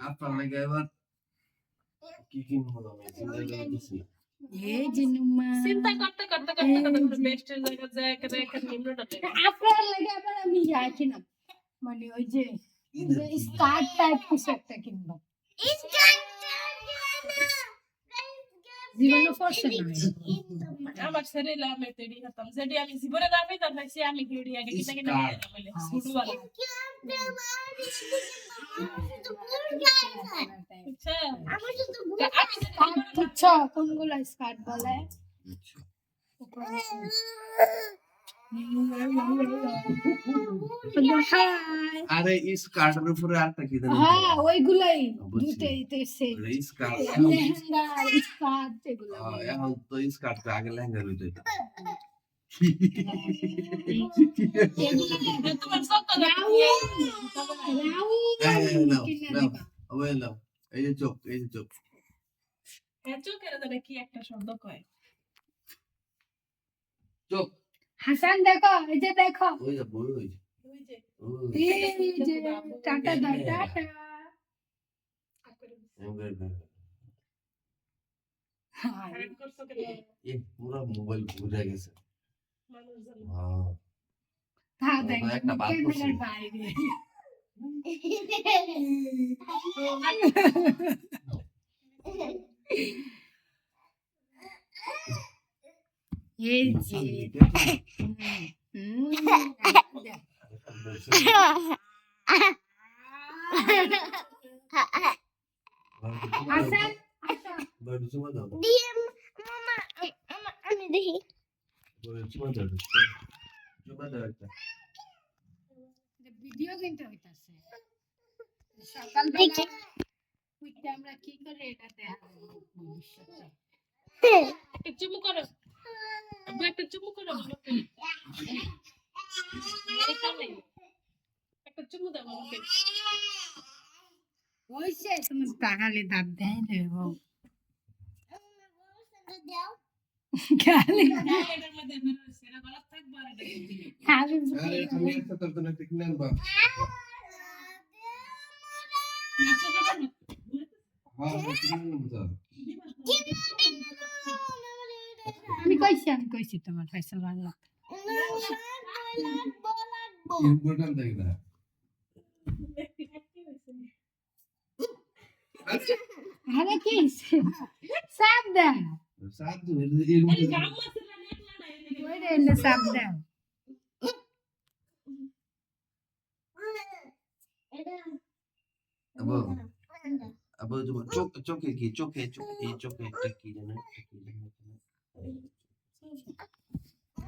আপনার লাগে এবার কি কিনবো আমি চিন্তা করতেছি। এই জিনুমা চিন্তা করতে করতে করতে করতে বেস্টের জায়গা যায় একটা নিম্নটা আপনার লাগে আবার আমি যাচ্ছি না মানে ওই যে স্কার্ট টাইপ কিছু একটা কিনবো জীবনে পড়ছে না আমার শরীরে আমি তৈরি হতাম যেটি আমি জীবনে না পেতাম না সে আমি ভিডিও আগে কিনা কিনা বলে ছোটবেলা আচ্ছা কোনগুলো স্কার্ট বলে আরে স্কার্টের উপরে আরেকটা কি জানো? হ্যাঁ ওইগুলাই বুঝছি। দুটোই সেট স্কার্ট লেহেঙ্গা স্কার্ট এগুলো এখন তো স্কার্ট আগে লেহেঙ্গা রইতো এটা। তোমার সব তো এই যে চোখ এই যে চোখ চোখের দ্বারা কি একটা শব্দ কয় চোখ হাসান দেখো এই যে দেখো ওই যে বই ওই ওই যে এই যে টাটা দাও টাটা হ্যান্ড করছো কেন এ পুরো মোবাইল ঘুরে গেছে মানুষ জানে হ্যাঁ দেখ একটা বাদ করছি। ক্যামেরার বাইরে এই যে হাসান বাড়ি চুমা দাও আমি দেখি বাড়ি চুমা দাও চুমা দাও একটা ভিডিও কিন্তু হইতাছে সকালবেলা উঠতে আমরা কি করে এটা দেখাবো ভবিষ্যতে একটা চুমু করো আব্বু একটা চুমু করো আমাকে একটা চুমু দাও আমাকে হইছে তুমি তাকালে দাঁত দেয় দেব গালি এটার মধ্যে বেরোচ্ছে এটা গলাপ থাকবে আর এটা দিকে আমি আরে আমি একটা তোর জন্য একটা কিনে আনবা হ্যাঁ কিনে আনবো তো আমি কইছি তোমার ফয়সাল বাংলা ইম্পর্টেন্ট দেখ না আরে কি সাপ দাও সাত এর মধ্যে ওই রে এনে সাপ দাও আবু আবু চোখ চোখে কি চোখে চোখে এই চোখে একটা কি জানো